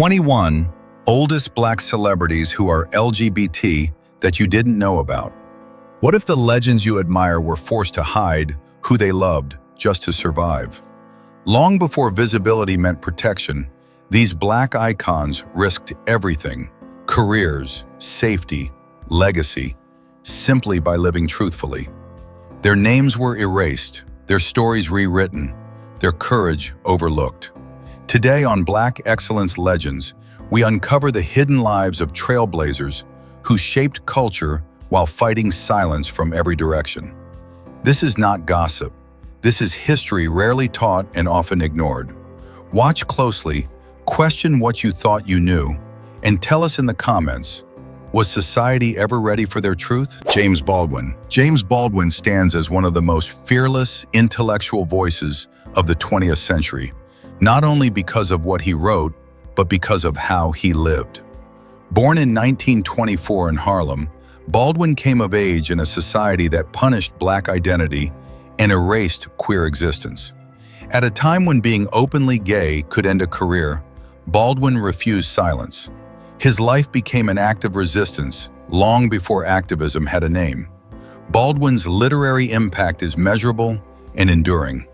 21 oldest Black celebrities who are LGBT that you didn't know about. What if the legends you admire were forced to hide who they loved just to survive? Long before visibility meant protection, these Black icons risked everything: careers, safety, legacy, simply by living truthfully. Their names were erased, their stories rewritten, their courage overlooked. Today on Black Excellence Legends, we uncover the hidden lives of trailblazers who shaped culture while fighting silence from every direction. This is not gossip. This is history rarely taught and often ignored. Watch closely, question what you thought you knew, and tell us in the comments, was society ever ready for their truth? James Baldwin. James Baldwin stands as one of the most fearless intellectual voices of the 20th century, not only because of what he wrote, but because of how he lived. Born in 1924 in Harlem, Baldwin came of age in a society that punished Black identity and erased queer existence. At a time when being openly gay could end a career, Baldwin refused silence. His life became an act of resistance long before activism had a name. Baldwin's literary impact is measurable and enduring.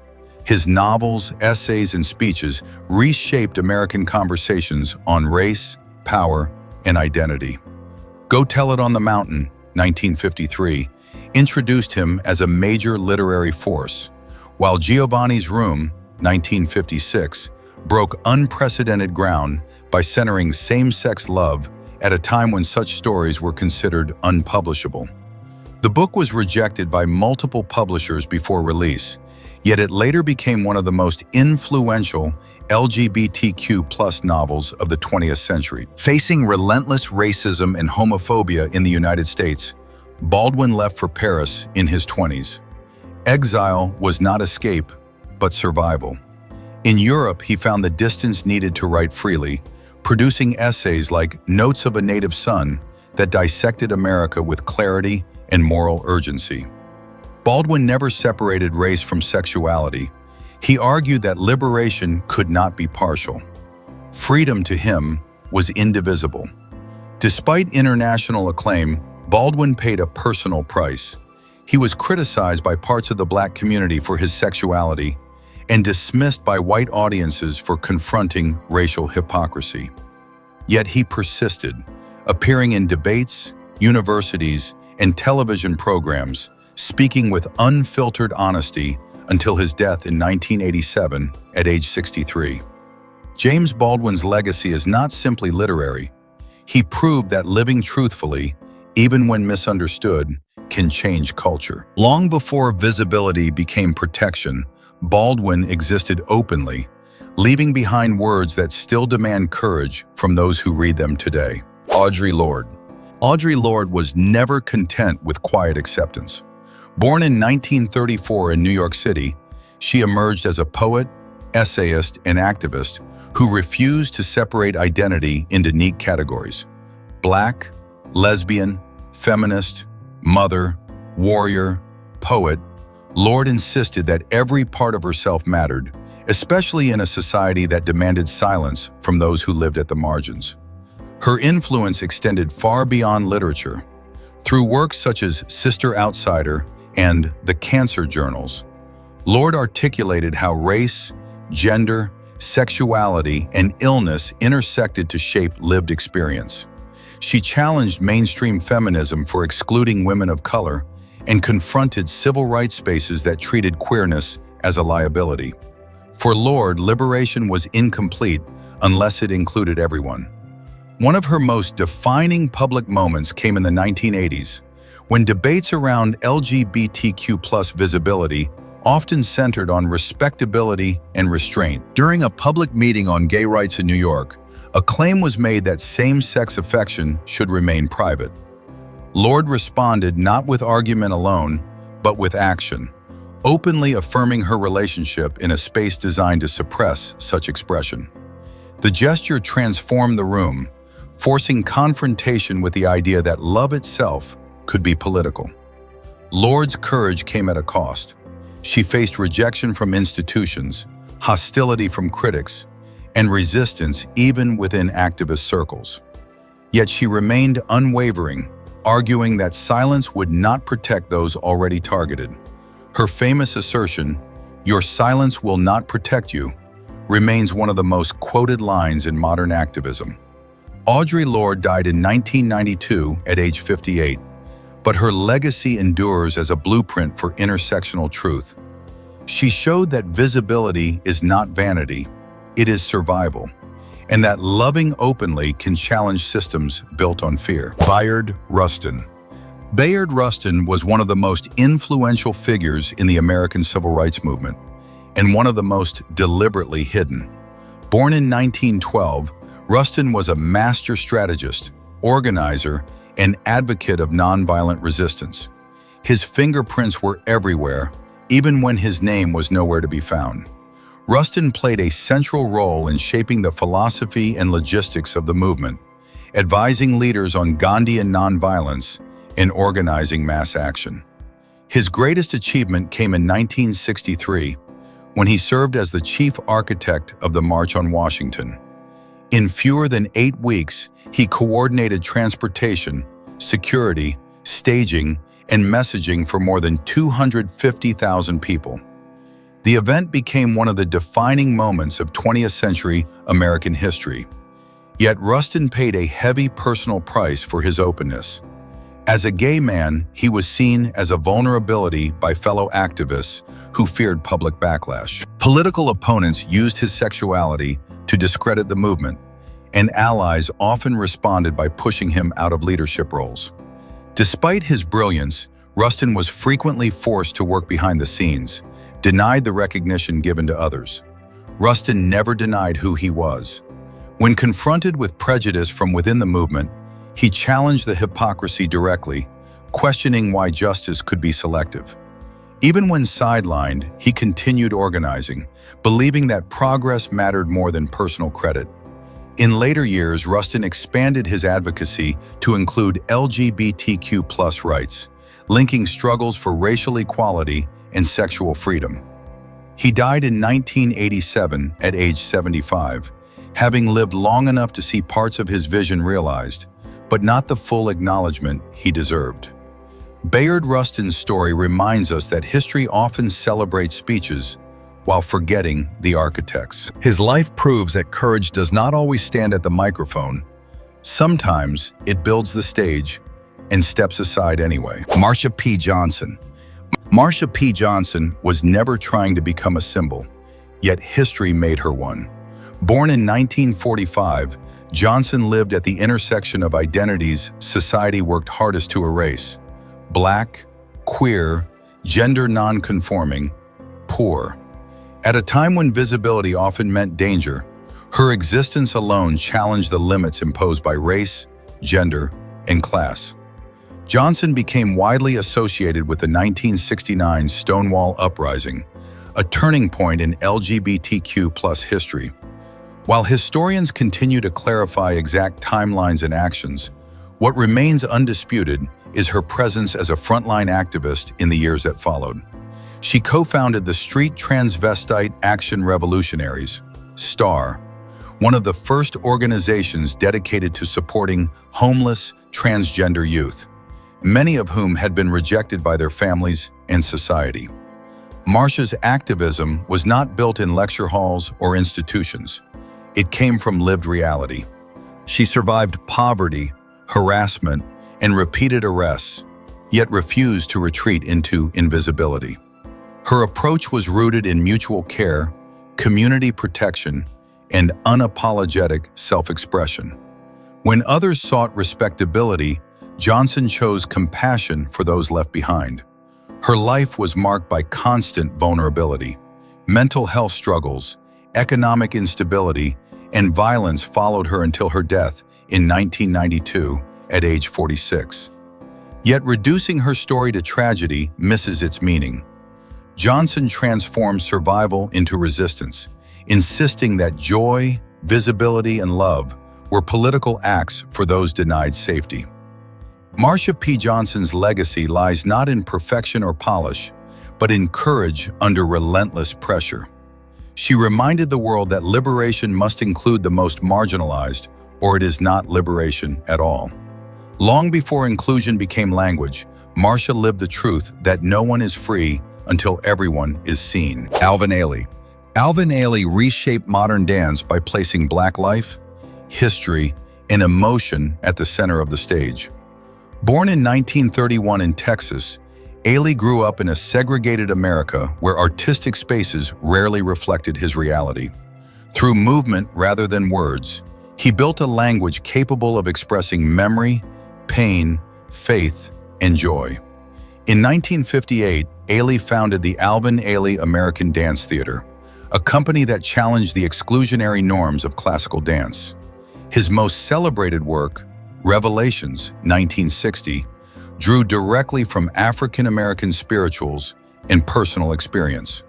His novels, essays, and speeches reshaped American conversations on race, power, and identity. Go Tell It on the Mountain, 1953, introduced him as a major literary force, while Giovanni's Room, 1956, broke unprecedented ground by centering same-sex love at a time when such stories were considered unpublishable. The book was rejected by multiple publishers before release, yet it later became one of the most influential LGBTQ+ novels of the 20th century. Facing relentless racism and homophobia in the United States, Baldwin left for Paris in his 20s. Exile was not escape, but survival. In Europe, he found the distance needed to write freely, producing essays like Notes of a Native Son that dissected America with clarity and moral urgency. Baldwin never separated race from sexuality. He argued that liberation could not be partial. Freedom to him was indivisible. Despite international acclaim, Baldwin paid a personal price. He was criticized by parts of the Black community for his sexuality and dismissed by white audiences for confronting racial hypocrisy. Yet he persisted, appearing in debates, universities, and television programs, speaking with unfiltered honesty until his death in 1987 at age 63. James Baldwin's legacy is not simply literary. He proved that living truthfully, even when misunderstood, can change culture. Long before visibility became protection, Baldwin existed openly, leaving behind words that still demand courage from those who read them today. Audre Lorde. Audre Lorde was never content with quiet acceptance. Born in 1934 in New York City, she emerged as a poet, essayist, and activist who refused to separate identity into neat categories: Black, lesbian, feminist, mother, warrior, poet. Lorde insisted that every part of herself mattered, especially in a society that demanded silence from those who lived at the margins. Her influence extended far beyond literature. Through works such as Sister Outsider and The Cancer Journals, Lorde articulated how race, gender, sexuality, and illness intersected to shape lived experience. She challenged mainstream feminism for excluding women of color and confronted civil rights spaces that treated queerness as a liability. For Lorde, liberation was incomplete unless it included everyone. One of her most defining public moments came in the 1980s, when debates around LGBTQ+ visibility often centered on respectability and restraint. During a public meeting on gay rights in New York, a claim was made that same-sex affection should remain private. Lorde responded not with argument alone, but with action, openly affirming her relationship in a space designed to suppress such expression. The gesture transformed the room, forcing confrontation with the idea that love itself could be political. Lorde's courage came at a cost. She faced rejection from institutions, hostility from critics, and resistance even within activist circles. Yet she remained unwavering, arguing that silence would not protect those already targeted. Her famous assertion, "Your silence will not protect you," remains one of the most quoted lines in modern activism. Audre Lorde died in 1992 at age 58, but her legacy endures as a blueprint for intersectional truth. She showed that visibility is not vanity, it is survival, and that loving openly can challenge systems built on fear. Bayard Rustin. Bayard Rustin was one of the most influential figures in the American civil rights movement, and one of the most deliberately hidden. Born in 1912, Rustin was a master strategist, organizer, and advocate of nonviolent resistance. His fingerprints were everywhere, even when his name was nowhere to be found. Rustin played a central role in shaping the philosophy and logistics of the movement, advising leaders on Gandhian nonviolence and organizing mass action. His greatest achievement came in 1963, when he served as the chief architect of the March on Washington. In fewer than 8 weeks, he coordinated transportation, security, staging, and messaging for more than 250,000 people. The event became one of the defining moments of 20th century American history. Yet Rustin paid a heavy personal price for his openness. As a gay man, he was seen as a vulnerability by fellow activists who feared public backlash. Political opponents used his sexuality to discredit the movement, and allies often responded by pushing him out of leadership roles. Despite his brilliance, Rustin was frequently forced to work behind the scenes, denied the recognition given to others. Rustin never denied who he was. When confronted with prejudice from within the movement, he challenged the hypocrisy directly, questioning why justice could be selective. Even when sidelined, he continued organizing, believing that progress mattered more than personal credit. In later years, Rustin expanded his advocacy to include LGBTQ+ rights, linking struggles for racial equality and sexual freedom. He died in 1987 at age 75, having lived long enough to see parts of his vision realized, but not the full acknowledgement he deserved. Bayard Rustin's story reminds us that history often celebrates speeches while forgetting the architects. His life proves that courage does not always stand at the microphone. Sometimes it builds the stage and steps aside anyway. Marsha P. Johnson. Marsha P. Johnson was never trying to become a symbol, yet history made her one. Born in 1945, Johnson lived at the intersection of identities society worked hardest to erase: Black, queer, gender non-conforming, poor. At a time when visibility often meant danger, her existence alone challenged the limits imposed by race, gender, and class. Johnson became widely associated with the 1969 Stonewall Uprising, a turning point in LGBTQ+ history. While historians continue to clarify exact timelines and actions, what remains undisputed is her presence as a frontline activist in the years that followed. She co-founded the Street Transvestite Action Revolutionaries, STAR, one of the first organizations dedicated to supporting homeless, transgender youth, many of whom had been rejected by their families and society. Marsha's activism was not built in lecture halls or institutions. It came from lived reality. She survived poverty, harassment, and repeated arrests, yet refused to retreat into invisibility. Her approach was rooted in mutual care, community protection, and unapologetic self-expression. When others sought respectability, Johnson chose compassion for those left behind. Her life was marked by constant vulnerability. Mental health struggles, economic instability, and violence followed her until her death in 1992 at age 46. Yet reducing her story to tragedy misses its meaning. Johnson transformed survival into resistance, insisting that joy, visibility, and love were political acts for those denied safety. Marsha P. Johnson's legacy lies not in perfection or polish, but in courage under relentless pressure. She reminded the world that liberation must include the most marginalized, or it is not liberation at all. Long before inclusion became language, Marsha lived the truth that no one is free until everyone is seen. Alvin Ailey. Alvin Ailey reshaped modern dance by placing Black life, history, and emotion at the center of the stage. Born in 1931 in Texas, Ailey grew up in a segregated America where artistic spaces rarely reflected his reality. Through movement rather than words, he built a language capable of expressing memory, pain, faith, and joy. In 1958, Ailey founded the Alvin Ailey American Dance Theater, a company that challenged the exclusionary norms of classical dance. His most celebrated work, Revelations, 1960, drew directly from African American spirituals and personal experience.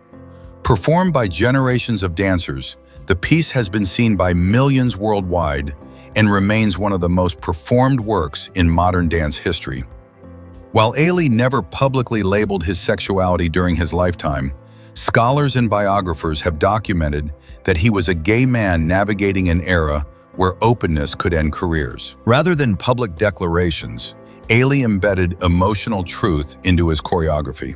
Performed by generations of dancers, the piece has been seen by millions worldwide and remains one of the most performed works in modern dance history. While Ailey never publicly labeled his sexuality during his lifetime, scholars and biographers have documented that he was a gay man navigating an era where openness could end careers. Rather than public declarations, Ailey embedded emotional truth into his choreography.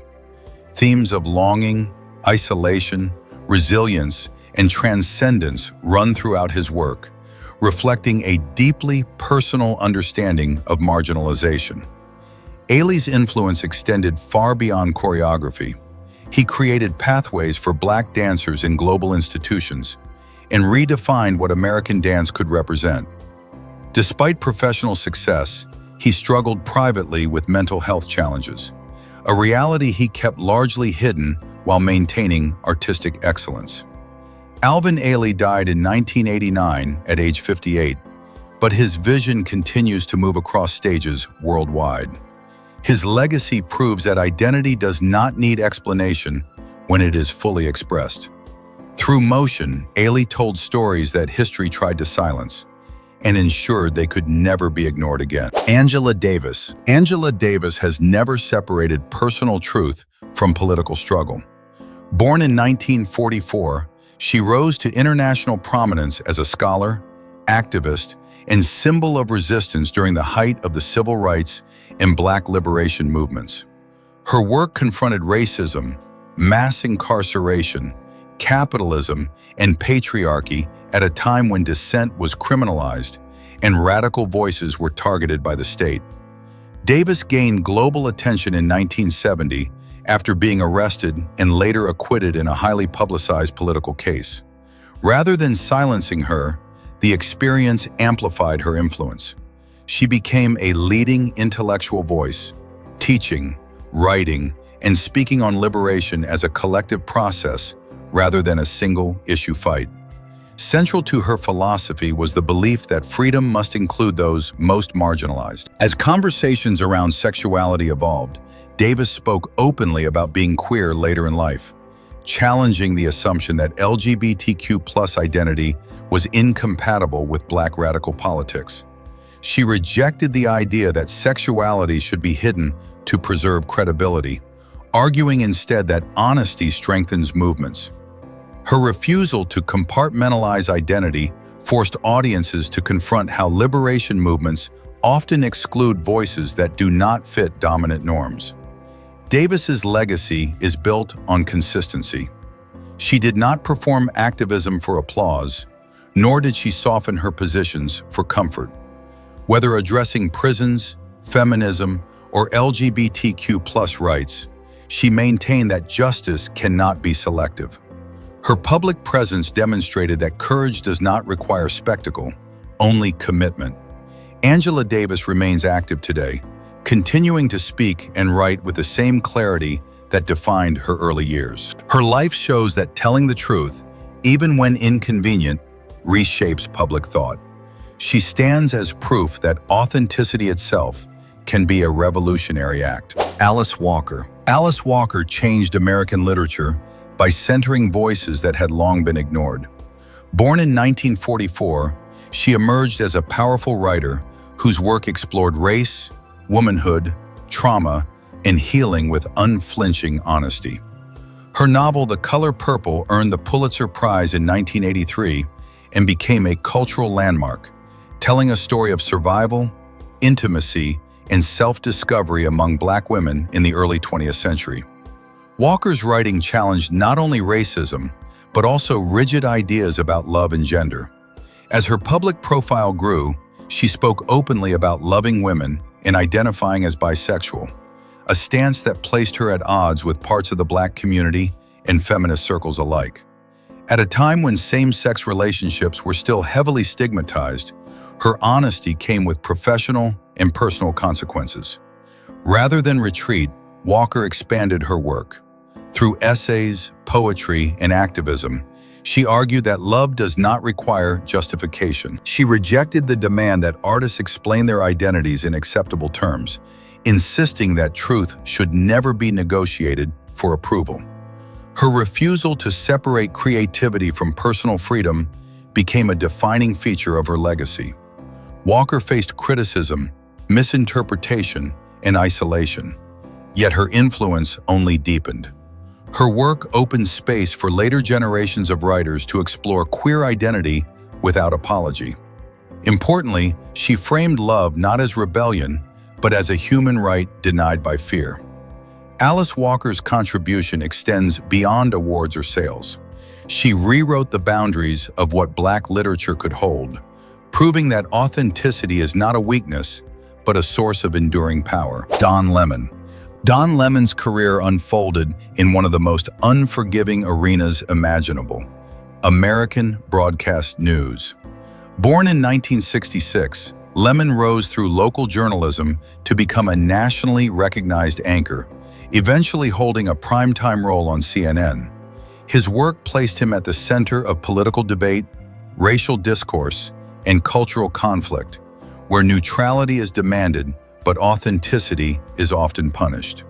Themes of longing, isolation, resilience, and transcendence run throughout his work, reflecting a deeply personal understanding of marginalization. Ailey's influence extended far beyond choreography. He created pathways for Black dancers in global institutions and redefined what American dance could represent. Despite professional success, he struggled privately with mental health challenges, a reality he kept largely hidden while maintaining artistic excellence. Alvin Ailey died in 1989 at age 58, but his vision continues to move across stages worldwide. His legacy proves that identity does not need explanation when it is fully expressed. Through motion, Ailey told stories that history tried to silence and ensured they could never be ignored again. Angela Davis. Angela Davis has never separated personal truth from political struggle. Born in 1944, she rose to international prominence as a scholar, activist, and symbol of resistance during the height of the civil rights and Black liberation movements. Her work confronted racism, mass incarceration, capitalism, and patriarchy at a time when dissent was criminalized and radical voices were targeted by the state. Davis gained global attention in 1970 after being arrested and later acquitted in a highly publicized political case. Rather than silencing her, the experience amplified her influence. She became a leading intellectual voice, teaching, writing, and speaking on liberation as a collective process rather than a single-issue fight. Central to her philosophy was the belief that freedom must include those most marginalized. As conversations around sexuality evolved, Davis spoke openly about being queer later in life, challenging the assumption that LGBTQ+ identity was incompatible with Black radical politics. She rejected the idea that sexuality should be hidden to preserve credibility, arguing instead that honesty strengthens movements. Her refusal to compartmentalize identity forced audiences to confront how liberation movements often exclude voices that do not fit dominant norms. Davis's legacy is built on consistency. She did not perform activism for applause, nor did she soften her positions for comfort. Whether addressing prisons, feminism, or LGBTQ+ rights, she maintained that justice cannot be selective. Her public presence demonstrated that courage does not require spectacle, only commitment. Angela Davis remains active today, continuing to speak and write with the same clarity that defined her early years. Her life shows that telling the truth, even when inconvenient, reshapes public thought. She stands as proof that authenticity itself can be a revolutionary act. Alice Walker. Alice Walker changed American literature by centering voices that had long been ignored. Born in 1944, she emerged as a powerful writer whose work explored race, womanhood, trauma, and healing with unflinching honesty. Her novel The Color Purple earned the Pulitzer Prize in 1983 and became a cultural landmark, telling a story of survival, intimacy, and self-discovery among Black women in the early 20th century. Walker's writing challenged not only racism, but also rigid ideas about love and gender. As her public profile grew, she spoke openly about loving women and identifying as bisexual, a stance that placed her at odds with parts of the Black community and feminist circles alike. At a time when same-sex relationships were still heavily stigmatized, her honesty came with professional and personal consequences. Rather than retreat, Walker expanded her work. Through essays, poetry, and activism, she argued that love does not require justification. She rejected the demand that artists explain their identities in acceptable terms, insisting that truth should never be negotiated for approval. Her refusal to separate creativity from personal freedom became a defining feature of her legacy. Walker faced criticism, misinterpretation, and isolation, yet her influence only deepened. Her work opened space for later generations of writers to explore queer identity without apology. Importantly, she framed love not as rebellion, but as a human right denied by fear. Alice Walker's contribution extends beyond awards or sales. She rewrote the boundaries of what Black literature could hold, proving that authenticity is not a weakness, but a source of enduring power. Don Lemon. Don Lemon's career unfolded in one of the most unforgiving arenas imaginable: American broadcast news. Born in 1966, Lemon rose through local journalism to become a nationally recognized anchor, eventually holding a primetime role on CNN. His work placed him at the center of political debate, racial discourse, and cultural conflict, where neutrality is demanded but authenticity is often punished.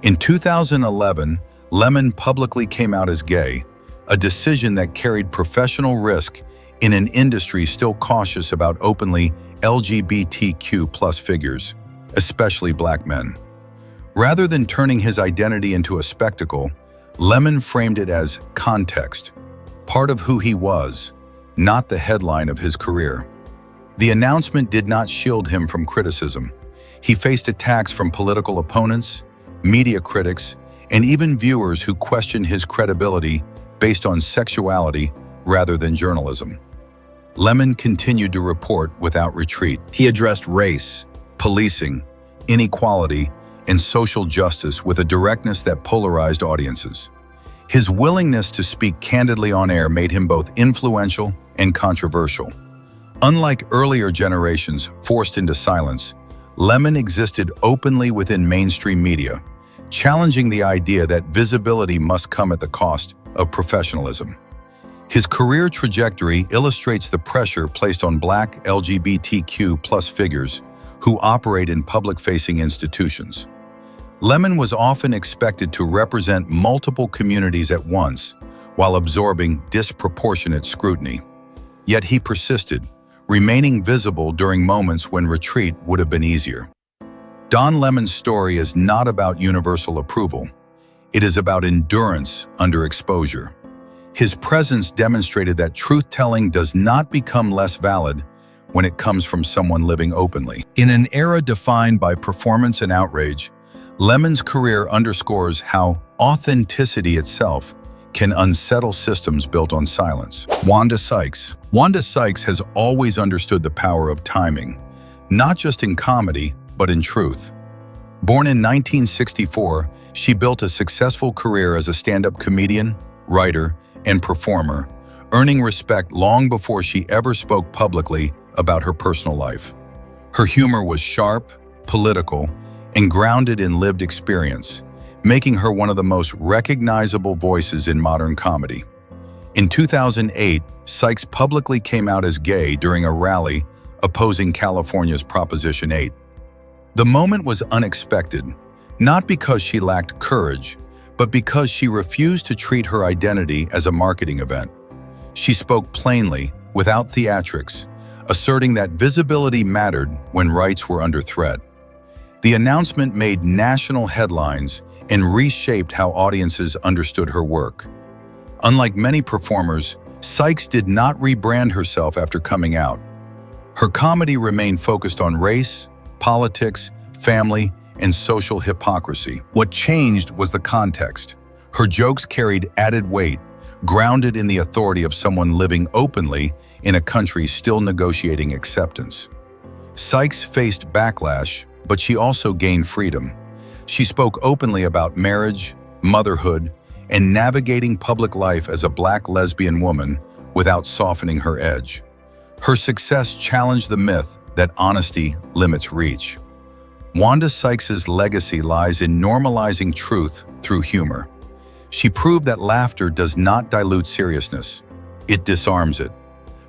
In 2011, Lemon publicly came out as gay, a decision that carried professional risk in an industry still cautious about openly LGBTQ+ figures, especially Black men. Rather than turning his identity into a spectacle, Lemon framed it as context, part of who he was, not the headline of his career. The announcement did not shield him from criticism. He faced attacks from political opponents, media critics, and even viewers who questioned his credibility based on sexuality rather than journalism. Lemon continued to report without retreat. He addressed race, policing, inequality, and social justice with a directness that polarized audiences. His willingness to speak candidly on air made him both influential and controversial. Unlike earlier generations forced into silence, Lemon existed openly within mainstream media, challenging the idea that visibility must come at the cost of professionalism. His career trajectory illustrates the pressure placed on Black LGBTQ+ figures who operate in public-facing institutions. Lemon was often expected to represent multiple communities at once while absorbing disproportionate scrutiny. Yet he persisted, remaining visible during moments when retreat would have been easier. Don Lemon's story is not about universal approval. It is about endurance under exposure. His presence demonstrated that truth-telling does not become less valid when it comes from someone living openly. In an era defined by performance and outrage, Lemon's career underscores how authenticity itself can unsettle systems built on silence. Wanda Sykes. Wanda Sykes has always understood the power of timing, not just in comedy, but in truth. Born in 1964, she built a successful career as a stand-up comedian, writer, and performer, earning respect long before she ever spoke publicly about her personal life. Her humor was sharp, political, and grounded in lived experience, making her one of the most recognizable voices in modern comedy. In 2008, Sykes publicly came out as gay during a rally opposing California's Proposition 8. The moment was unexpected, not because she lacked courage, but because she refused to treat her identity as a marketing event. She spoke plainly, without theatrics, asserting that visibility mattered when rights were under threat. The announcement made national headlines and reshaped how audiences understood her work. Unlike many performers, Sykes did not rebrand herself after coming out. Her comedy remained focused on race, politics, family, and social hypocrisy. What changed was the context. Her jokes carried added weight, grounded in the authority of someone living openly in a country still negotiating acceptance. Sykes faced backlash, but she also gained freedom. She spoke openly about marriage, motherhood, and navigating public life as a Black lesbian woman without softening her edge. Her success challenged the myth that honesty limits reach. Wanda Sykes' legacy lies in normalizing truth through humor. She proved that laughter does not dilute seriousness. It disarms it.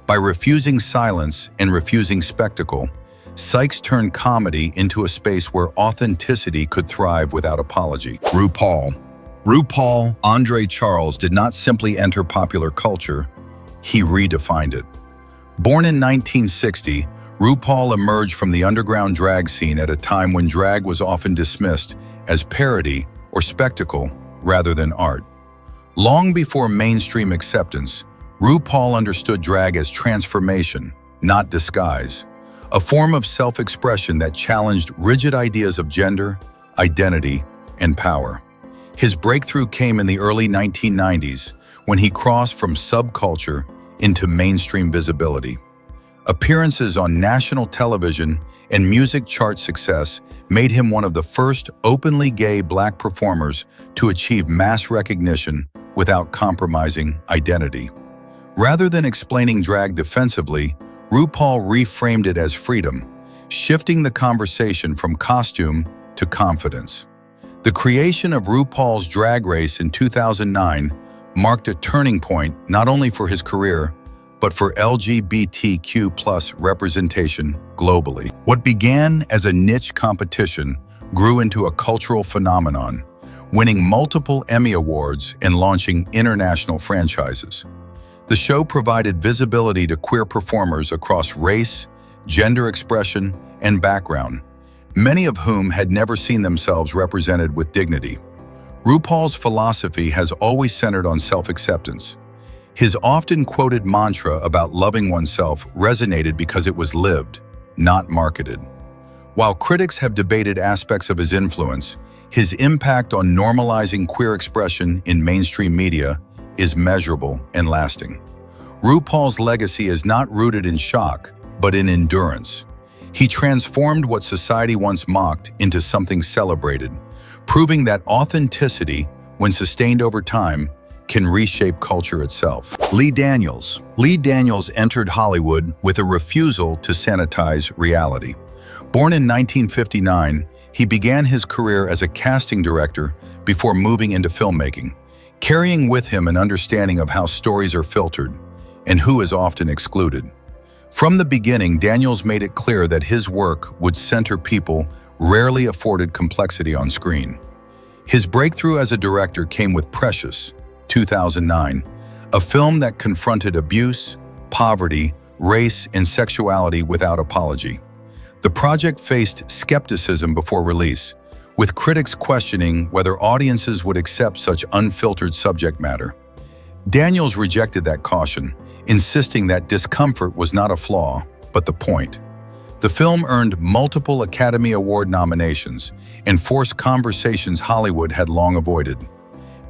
By refusing silence and refusing spectacle, Sykes turned comedy into a space where authenticity could thrive without apology. RuPaul Andre Charles did not simply enter popular culture, he redefined it. Born in 1960, RuPaul emerged from the underground drag scene at a time when drag was often dismissed as parody or spectacle rather than art. Long before mainstream acceptance, RuPaul understood drag as transformation, not disguise, a form of self-expression that challenged rigid ideas of gender, identity, and power. His breakthrough came in the early 1990s when he crossed from subculture into mainstream visibility. Appearances on national television and music chart success made him one of the first openly gay Black performers to achieve mass recognition without compromising identity. Rather than explaining drag defensively, RuPaul reframed it as freedom, shifting the conversation from costume to confidence. The creation of RuPaul's Drag Race in 2009 marked a turning point not only for his career, but for LGBTQ+ representation globally. What began as a niche competition grew into a cultural phenomenon, winning multiple Emmy Awards and launching international franchises. The show provided visibility to queer performers across race, gender expression, and background, many of whom had never seen themselves represented with dignity. RuPaul's philosophy has always centered on self-acceptance. His often quoted mantra about loving oneself resonated because it was lived, not marketed. While critics have debated aspects of his influence, his impact on normalizing queer expression in mainstream media is measurable and lasting. RuPaul's legacy is not rooted in shock, but in endurance. He transformed what society once mocked into something celebrated, proving that authenticity, when sustained over time, can reshape culture itself. Lee Daniels entered Hollywood with a refusal to sanitize reality. Born in 1959, he began his career as a casting director before moving into filmmaking, carrying with him an understanding of how stories are filtered and who is often excluded. From the beginning, Daniels made it clear that his work would center people rarely afforded complexity on screen. His breakthrough as a director came with Precious, 2009, a film that confronted abuse, poverty, race, and sexuality without apology. The project faced skepticism before release, with critics questioning whether audiences would accept such unfiltered subject matter. Daniels rejected that caution, insisting that discomfort was not a flaw, but the point. The film earned multiple Academy Award nominations and forced conversations Hollywood had long avoided.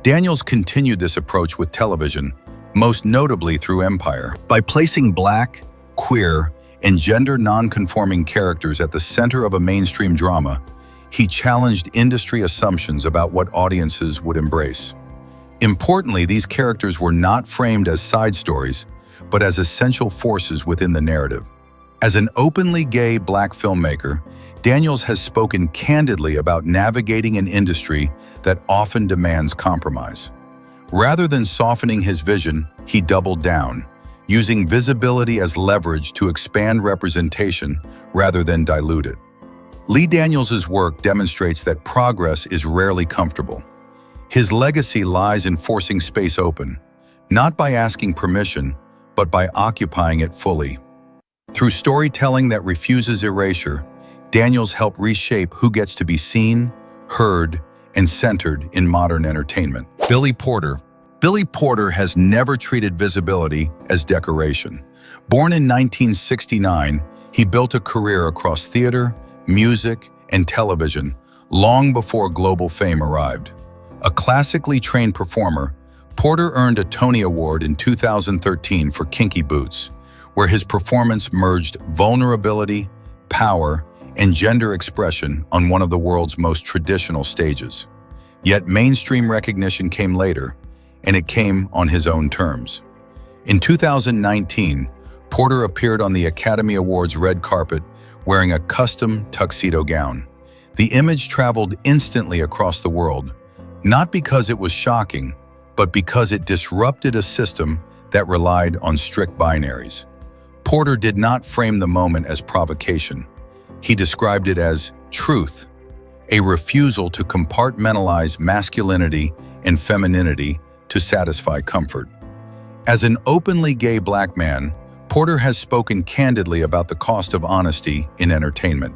Daniels continued this approach with television, most notably through Empire. By placing Black, queer, and gender non-conforming characters at the center of a mainstream drama, he challenged industry assumptions about what audiences would embrace. Importantly, these characters were not framed as side stories, but as essential forces within the narrative. As an openly gay Black filmmaker, Daniels has spoken candidly about navigating an industry that often demands compromise. Rather than softening his vision, he doubled down, using visibility as leverage to expand representation rather than dilute it. Lee Daniels' work demonstrates that progress is rarely comfortable. His legacy lies in forcing space open, not by asking permission, but by occupying it fully. Through storytelling that refuses erasure, Daniels helped reshape who gets to be seen, heard, and centered in modern entertainment. Billy Porter. Billy Porter has never treated visibility as decoration. Born in 1969, he built a career across theater, music, and television long before global fame arrived. A classically trained performer, Porter earned a Tony Award in 2013 for Kinky Boots, where his performance merged vulnerability, power, and gender expression on one of the world's most traditional stages. Yet mainstream recognition came later, and it came on his own terms. In 2019, Porter appeared on the Academy Awards red carpet wearing a custom tuxedo gown. The image traveled instantly across the world, not because it was shocking, but because it disrupted a system that relied on strict binaries. Porter did not frame the moment as provocation. He described it as truth, a refusal to compartmentalize masculinity and femininity to satisfy comfort. As an openly gay Black man, Porter has spoken candidly about the cost of honesty in entertainment.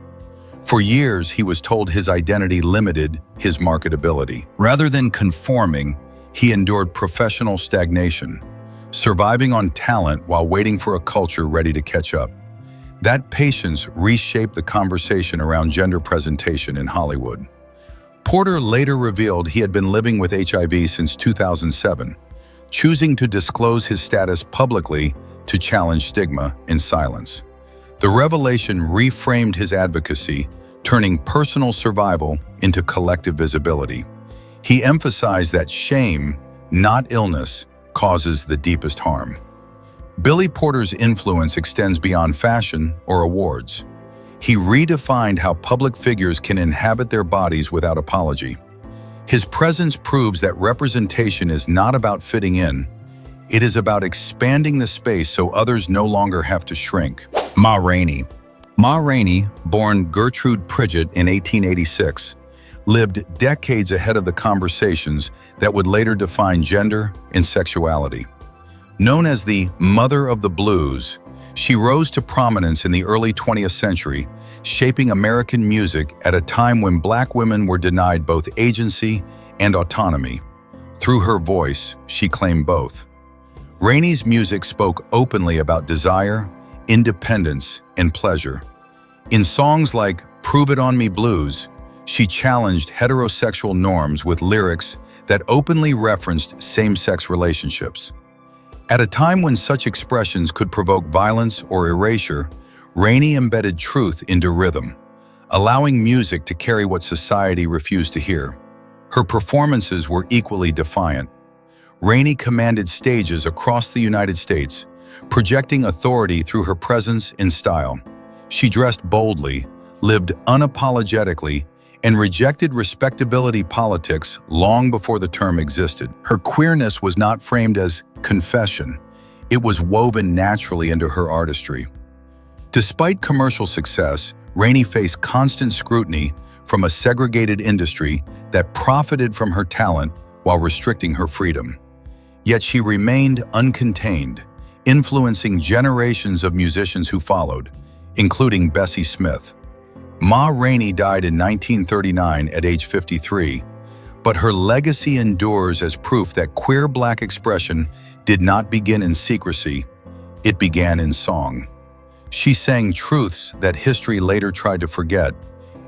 For years, he was told his identity limited his marketability. Rather than conforming, he endured professional stagnation, surviving on talent while waiting for a culture ready to catch up. That patience reshaped the conversation around gender presentation in Hollywood. Porter later revealed he had been living with HIV since 2007, choosing to disclose his status publicly to challenge stigma in silence. The revelation reframed his advocacy, turning personal survival into collective visibility. He emphasized that shame, not illness, causes the deepest harm. Billy Porter's influence extends beyond fashion or awards. He redefined how public figures can inhabit their bodies without apology. His presence proves that representation is not about fitting in. It is about expanding the space so others no longer have to shrink. Ma Rainey. Ma Rainey, born Gertrude Pridgett in 1886, lived decades ahead of the conversations that would later define gender and sexuality. Known as the Mother of the Blues, she rose to prominence in the early 20th century, shaping American music at a time when Black women were denied both agency and autonomy. Through her voice, she claimed both. Rainey's music spoke openly about desire, independence, and pleasure. In songs like Prove It On Me Blues, she challenged heterosexual norms with lyrics that openly referenced same-sex relationships. At a time when such expressions could provoke violence or erasure, Rainey embedded truth into rhythm, allowing music to carry what society refused to hear. Her performances were equally defiant. Rainey commanded stages across the United States, projecting authority through her presence and style. She dressed boldly, lived unapologetically, and rejected respectability politics long before the term existed. Her queerness was not framed as confession. It was woven naturally into her artistry. Despite commercial success, Rainey faced constant scrutiny from a segregated industry that profited from her talent while restricting her freedom. Yet she remained uncontained, influencing generations of musicians who followed, including Bessie Smith. Ma Rainey died in 1939 at age 53, but her legacy endures as proof that queer Black expression did not begin in secrecy, it began in song. She sang truths that history later tried to forget,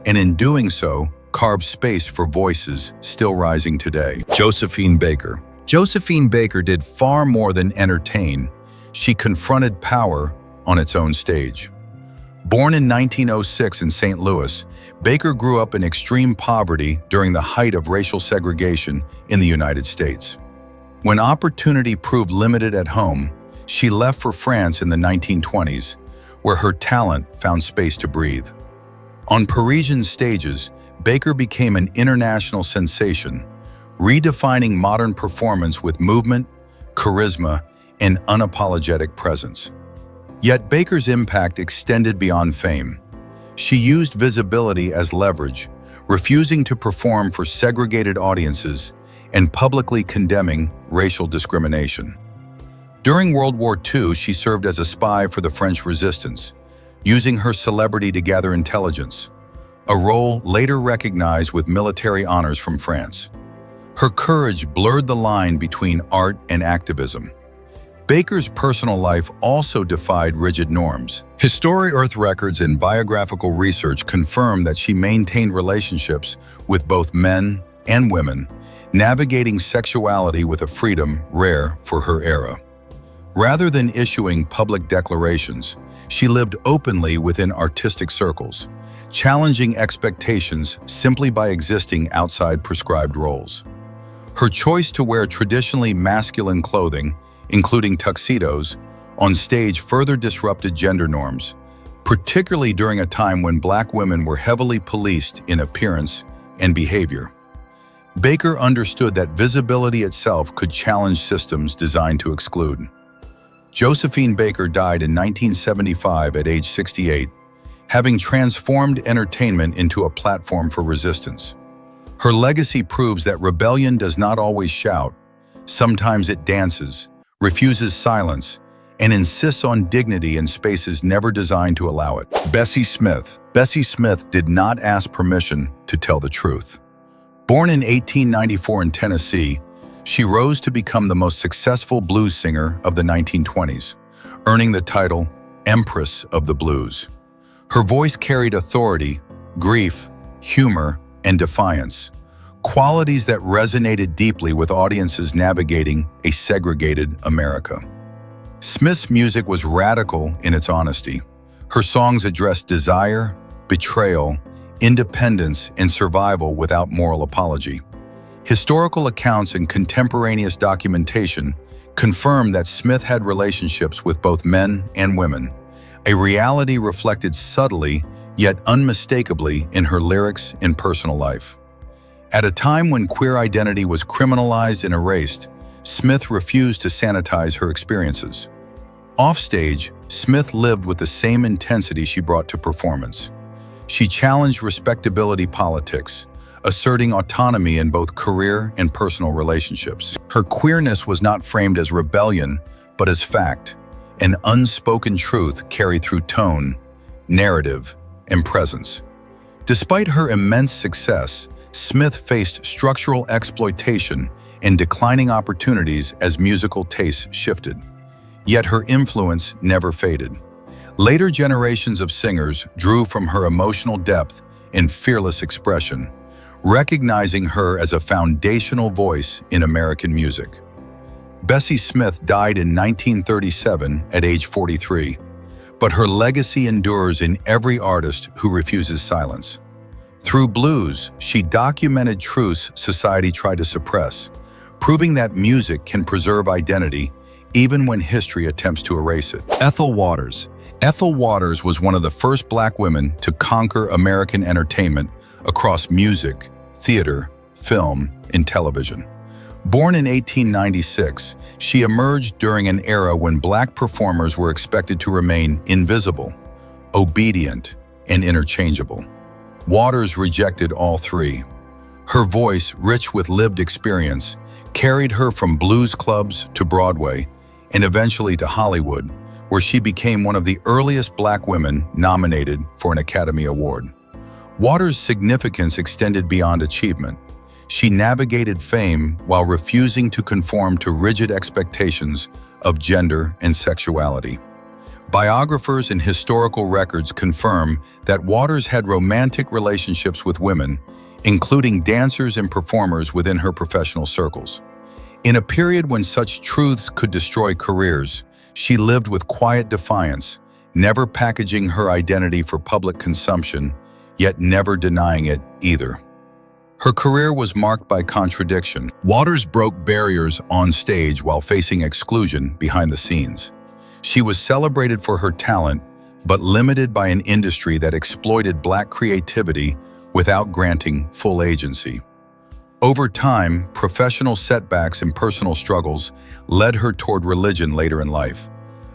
and in doing so, carved space for voices still rising today. Josephine Baker. Josephine Baker did far more than entertain. She confronted power on its own stage. Born in 1906 in St. Louis, Baker grew up in extreme poverty during the height of racial segregation in the United States. When opportunity proved limited at home, she left for France in the 1920s, where her talent found space to breathe. On Parisian stages, Baker became an international sensation, redefining modern performance with movement, charisma, and unapologetic presence. Yet Baker's impact extended beyond fame. She used visibility as leverage, refusing to perform for segregated audiences and publicly condemning racial discrimination. During World War II, she served as a spy for the French resistance, using her celebrity to gather intelligence. a role later recognized with military honors from France. Her courage blurred the line between art and activism. Baker's personal life also defied rigid norms. History Earth records and biographical research confirm that she maintained relationships with both men and women, navigating sexuality with a freedom rare for her era. Rather than issuing public declarations, she lived openly within artistic circles, challenging expectations simply by existing outside prescribed roles. Her choice to wear traditionally masculine clothing, including tuxedos, on stage further disrupted gender norms, particularly during a time when Black women were heavily policed in appearance and behavior. Baker understood that visibility itself could challenge systems designed to exclude. Josephine Baker died in 1975 at age 68, having transformed entertainment into a platform for resistance. Her legacy proves that rebellion does not always shout. Sometimes it dances, refuses silence, and insists on dignity in spaces never designed to allow it. Bessie Smith. Bessie Smith did not ask permission to tell the truth. Born in 1894 in Tennessee, she rose to become the most successful blues singer of the 1920s, earning the title Empress of the Blues. Her voice carried authority, grief, humor, and defiance, qualities that resonated deeply with audiences navigating a segregated America. Smith's music was radical in its honesty. Her songs addressed desire, betrayal, independence, and survival without moral apology. Historical accounts and contemporaneous documentation confirm that Smith had relationships with both men and women, a reality reflected subtly yet unmistakably in her lyrics and personal life. At a time when queer identity was criminalized and erased, Smith refused to sanitize her experiences. Offstage, Smith lived with the same intensity she brought to performance. She challenged respectability politics, asserting autonomy in both career and personal relationships. Her queerness was not framed as rebellion, but as fact, an unspoken truth carried through tone, narrative, and presence. Despite her immense success, Smith faced structural exploitation and declining opportunities as musical tastes shifted. Yet her influence never faded. Later generations of singers drew from her emotional depth and fearless expression, recognizing her as a foundational voice in American music. Bessie Smith died in 1937 at age 43. But her legacy endures in every artist who refuses silence. Through blues, she documented truths society tried to suppress, proving that music can preserve identity even when history attempts to erase it. Ethel Waters. Ethel Waters was one of the first Black women to conquer American entertainment across music, theater, film, and television. Born in 1896, she emerged during an era when Black performers were expected to remain invisible, obedient, and interchangeable. Waters rejected all three. Her voice, rich with lived experience, carried her from blues clubs to Broadway and eventually to Hollywood, where she became one of the earliest Black women nominated for an Academy Award. Waters' significance extended beyond achievement. She navigated fame while refusing to conform to rigid expectations of gender and sexuality. Biographers and historical records confirm that Waters had romantic relationships with women, including dancers and performers within her professional circles. In a period when such truths could destroy careers, she lived with quiet defiance, never packaging her identity for public consumption, yet never denying it either. Her career was marked by contradiction. Waters broke barriers on stage while facing exclusion behind the scenes. She was celebrated for her talent, but limited by an industry that exploited Black creativity without granting full agency. Over time, professional setbacks and personal struggles led her toward religion later in life,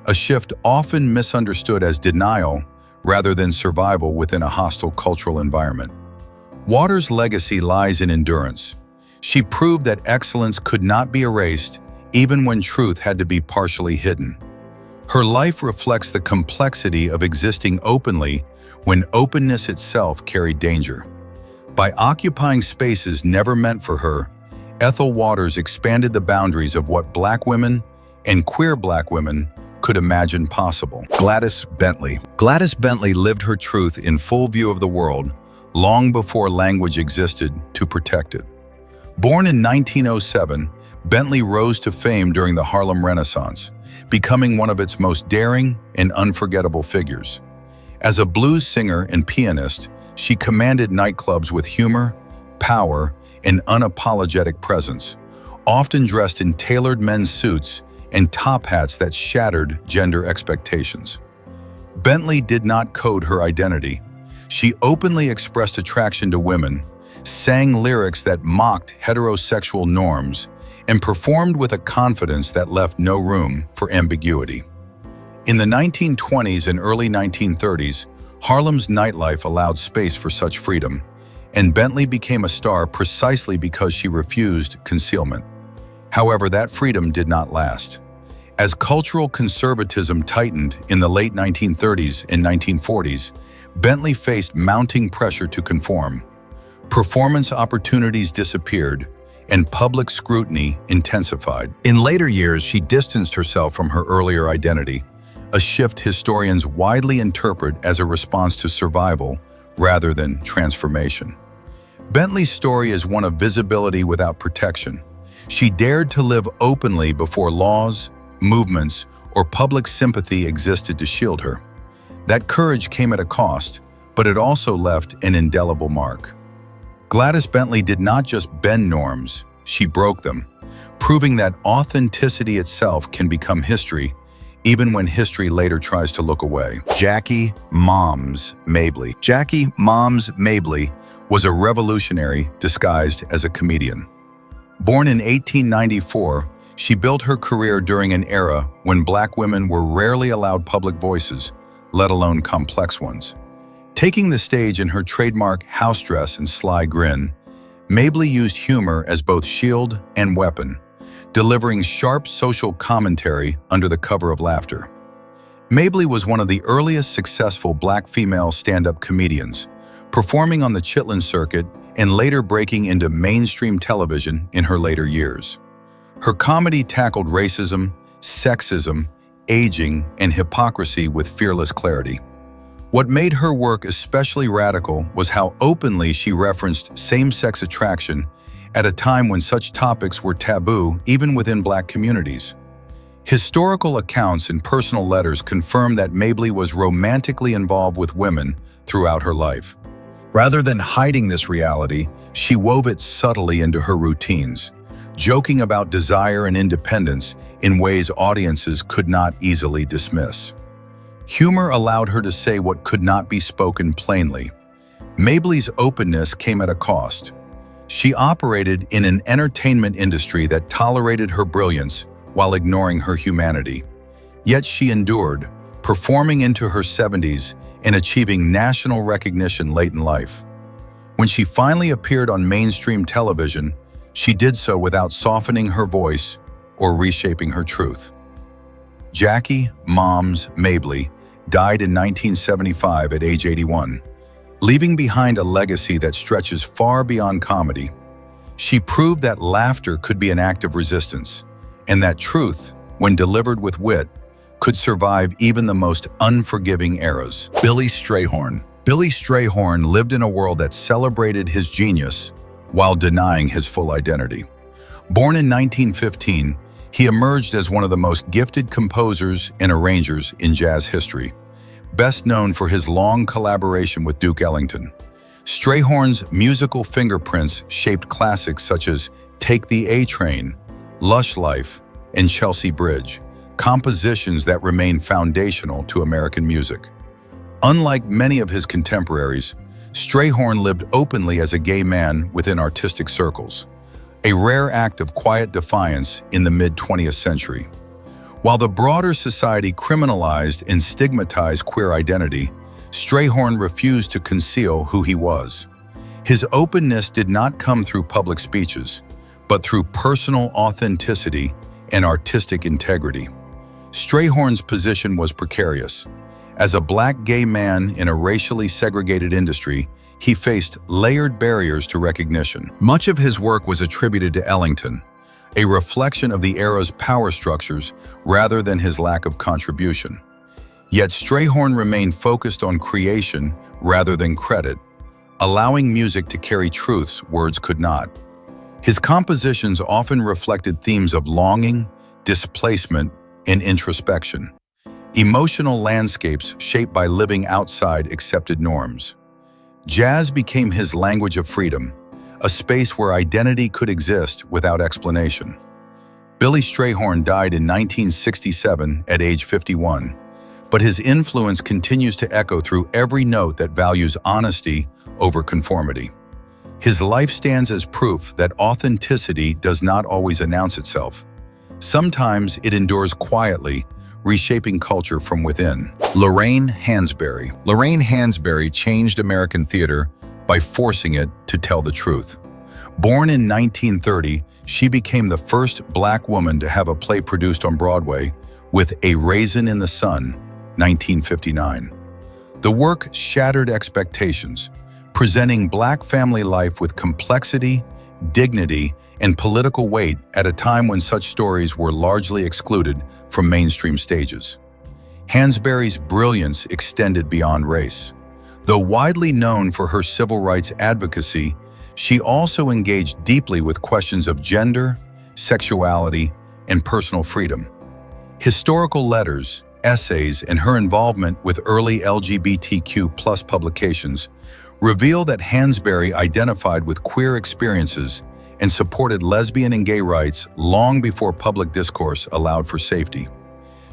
a shift often misunderstood as denial rather than survival within a hostile cultural environment. Waters' legacy lies in endurance. She proved that excellence could not be erased even when truth had to be partially hidden. Her life reflects the complexity of existing openly when openness itself carried danger. By occupying spaces never meant for her, Ethel Waters expanded the boundaries of what Black women and queer Black women could imagine possible. Gladys Bentley. Gladys Bentley lived her truth in full view of the world long before language existed to protect it. Born in 1907, Bentley rose to fame during the Harlem Renaissance, becoming one of its most daring and unforgettable figures. As a blues singer and pianist, she commanded nightclubs with humor, power, and unapologetic presence, often dressed in tailored men's suits and top hats that shattered gender expectations. Bentley did not code her identity. She openly expressed attraction to women, sang lyrics that mocked heterosexual norms, and performed with a confidence that left no room for ambiguity. In the 1920s and early 1930s, Harlem's nightlife allowed space for such freedom, and Bentley became a star precisely because she refused concealment. However, that freedom did not last. As cultural conservatism tightened in the late 1930s and 1940s, Bentley faced mounting pressure to conform. Performance opportunities disappeared, and public scrutiny intensified. In later years, she distanced herself from her earlier identity, a shift historians widely interpret as a response to survival rather than transformation. Bentley's story is one of visibility without protection. She dared to live openly before laws, movements, or public sympathy existed to shield her. That courage came at a cost, but it also left an indelible mark. Gladys Bentley did not just bend norms, she broke them, proving that authenticity itself can become history, even when history later tries to look away. Jackie "Moms" Mabley. Jackie "Moms" Mabley was a revolutionary disguised as a comedian. Born in 1894, she built her career during an era when Black women were rarely allowed public voices, let alone complex ones. Taking the stage in her trademark house dress and sly grin, Mabley used humor as both shield and weapon, delivering sharp social commentary under the cover of laughter. Mabley was one of the earliest successful Black female stand-up comedians, performing on the Chitlin circuit and later breaking into mainstream television in her later years. Her comedy tackled racism, sexism, aging, and hypocrisy with fearless clarity. What made her work especially radical was how openly she referenced same-sex attraction at a time when such topics were taboo even within Black communities. Historical accounts and personal letters confirm that Mabley was romantically involved with women throughout her life. Rather than hiding this reality, she wove it subtly into her routines, joking about desire and independence in ways audiences could not easily dismiss. Humor allowed her to say what could not be spoken plainly. Mabley's openness came at a cost. She operated in an entertainment industry that tolerated her brilliance while ignoring her humanity. Yet she endured, performing into her 70s and achieving national recognition late in life. When she finally appeared on mainstream television, she did so without softening her voice or reshaping her truth. Jackie "Moms" Mabley died in 1975 at age 81, leaving behind a legacy that stretches far beyond comedy. She proved that laughter could be an act of resistance, and that truth, when delivered with wit, could survive even the most unforgiving eras. Billy Strayhorn. Billy Strayhorn lived in a world that celebrated his genius while denying his full identity. Born in 1915, he emerged as one of the most gifted composers and arrangers in jazz history, best known for his long collaboration with Duke Ellington. Strayhorn's musical fingerprints shaped classics such as Take the A Train, Lush Life, and Chelsea Bridge, compositions that remain foundational to American music. Unlike many of his contemporaries, Strayhorn lived openly as a gay man within artistic circles, a rare act of quiet defiance in the mid-20th century. While the broader society criminalized and stigmatized queer identity, Strayhorn refused to conceal who he was. His openness did not come through public speeches, but through personal authenticity and artistic integrity. Strayhorn's position was precarious. As a black gay man in a racially segregated industry, he faced layered barriers to recognition. Much of his work was attributed to Ellington, a reflection of the era's power structures rather than his lack of contribution. Yet Strayhorn remained focused on creation rather than credit, allowing music to carry truths words could not. His compositions often reflected themes of longing, displacement, and introspection, emotional landscapes shaped by living outside accepted norms. Jazz became his language of freedom, a space where identity could exist without explanation. Billy Strayhorn died in 1967 at age 51, but his influence continues to echo through every note that values honesty over conformity. His life stands as proof that authenticity does not always announce itself. Sometimes it endures quietly, reshaping culture from within. Lorraine Hansberry. Lorraine Hansberry changed American theater by forcing it to tell the truth. Born in 1930, she became the first black woman to have a play produced on Broadway with A Raisin in the Sun, 1959. The work shattered expectations, presenting black family life with complexity, dignity, and political weight at a time when such stories were largely excluded from mainstream stages. Hansberry's brilliance extended beyond race. Though widely known for her civil rights advocacy, she also engaged deeply with questions of gender, sexuality, and personal freedom. Historical letters, essays, and her involvement with early LGBTQ+ publications reveal that Hansberry identified with queer experiences and supported lesbian and gay rights long before public discourse allowed for safety.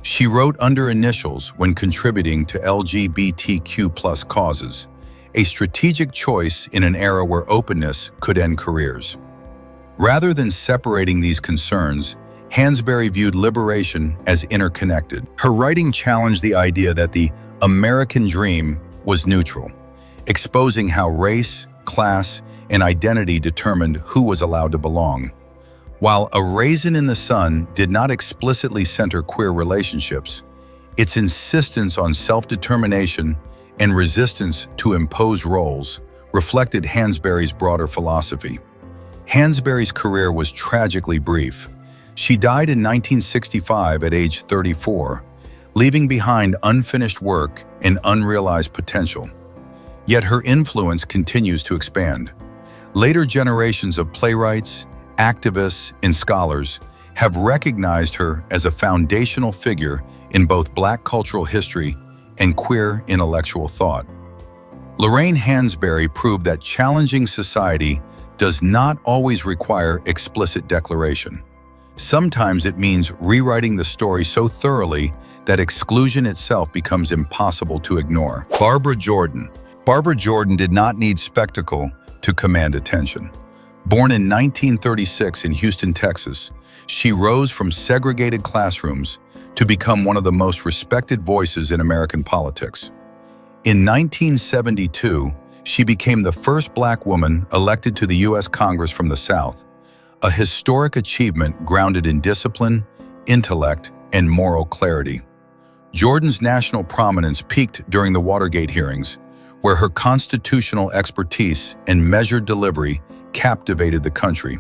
She wrote under initials when contributing to LGBTQ+ causes, a strategic choice in an era where openness could end careers. Rather than separating these concerns, Hansberry viewed liberation as interconnected. Her writing challenged the idea that the American dream was neutral, exposing how race, class, and identity determined who was allowed to belong. While A Raisin in the Sun did not explicitly center queer relationships, its insistence on self-determination and resistance to imposed roles reflected Hansberry's broader philosophy. Hansberry's career was tragically brief. She died in 1965 at age 34, leaving behind unfinished work and unrealized potential. Yet her influence continues to expand. Later generations of playwrights, activists, and scholars have recognized her as a foundational figure in both Black cultural history and queer intellectual thought. Lorraine Hansberry proved that challenging society does not always require explicit declaration. Sometimes it means rewriting the story so thoroughly that exclusion itself becomes impossible to ignore. Barbara Jordan. Barbara Jordan did not need spectacle to command attention. Born in 1936 in Houston, Texas, she rose from segregated classrooms to become one of the most respected voices in American politics. In 1972, she became the first Black woman elected to the U.S. Congress from the South, a historic achievement grounded in discipline, intellect, and moral clarity. Jordan's national prominence peaked during the Watergate hearings, where her constitutional expertise and measured delivery captivated the country.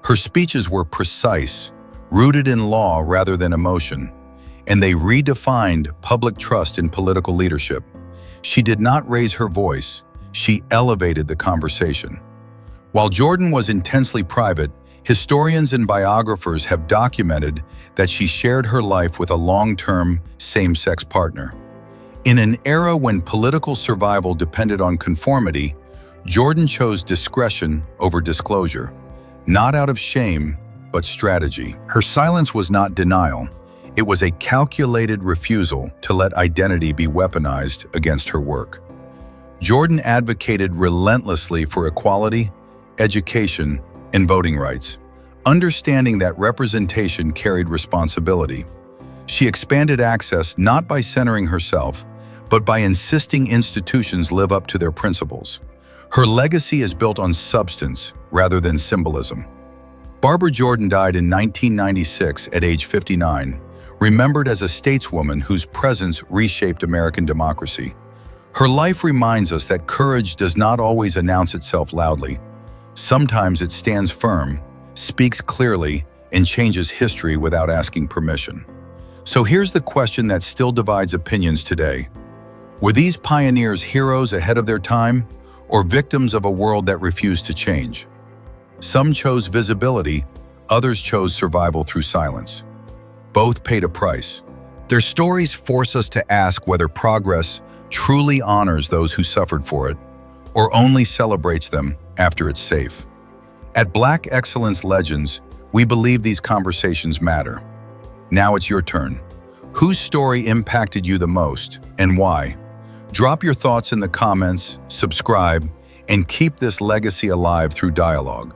Her speeches were precise, rooted in law rather than emotion, and they redefined public trust in political leadership. She did not raise her voice, she elevated the conversation. While Jordan was intensely private, historians and biographers have documented that she shared her life with a long-term same-sex partner. In an era when political survival depended on conformity, Jordan chose discretion over disclosure, not out of shame, but strategy. Her silence was not denial. It was a calculated refusal to let identity be weaponized against her work. Jordan advocated relentlessly for equality, education, and voting rights, understanding that representation carried responsibility. She expanded access not by centering herself, but by insisting institutions live up to their principles. Her legacy is built on substance rather than symbolism. Barbara Jordan died in 1996 at age 59, remembered as a stateswoman whose presence reshaped American democracy. Her life reminds us that courage does not always announce itself loudly. Sometimes it stands firm, speaks clearly, and changes history without asking permission. So here's the question that still divides opinions today. Were these pioneers heroes ahead of their time, or victims of a world that refused to change? Some chose visibility, others chose survival through silence. Both paid a price. Their stories force us to ask whether progress truly honors those who suffered for it, or only celebrates them after it's safe. At Black Excellence Legends, we believe these conversations matter. Now it's your turn. Whose story impacted you the most, and why? Drop your thoughts in the comments, subscribe, and keep this legacy alive through dialogue.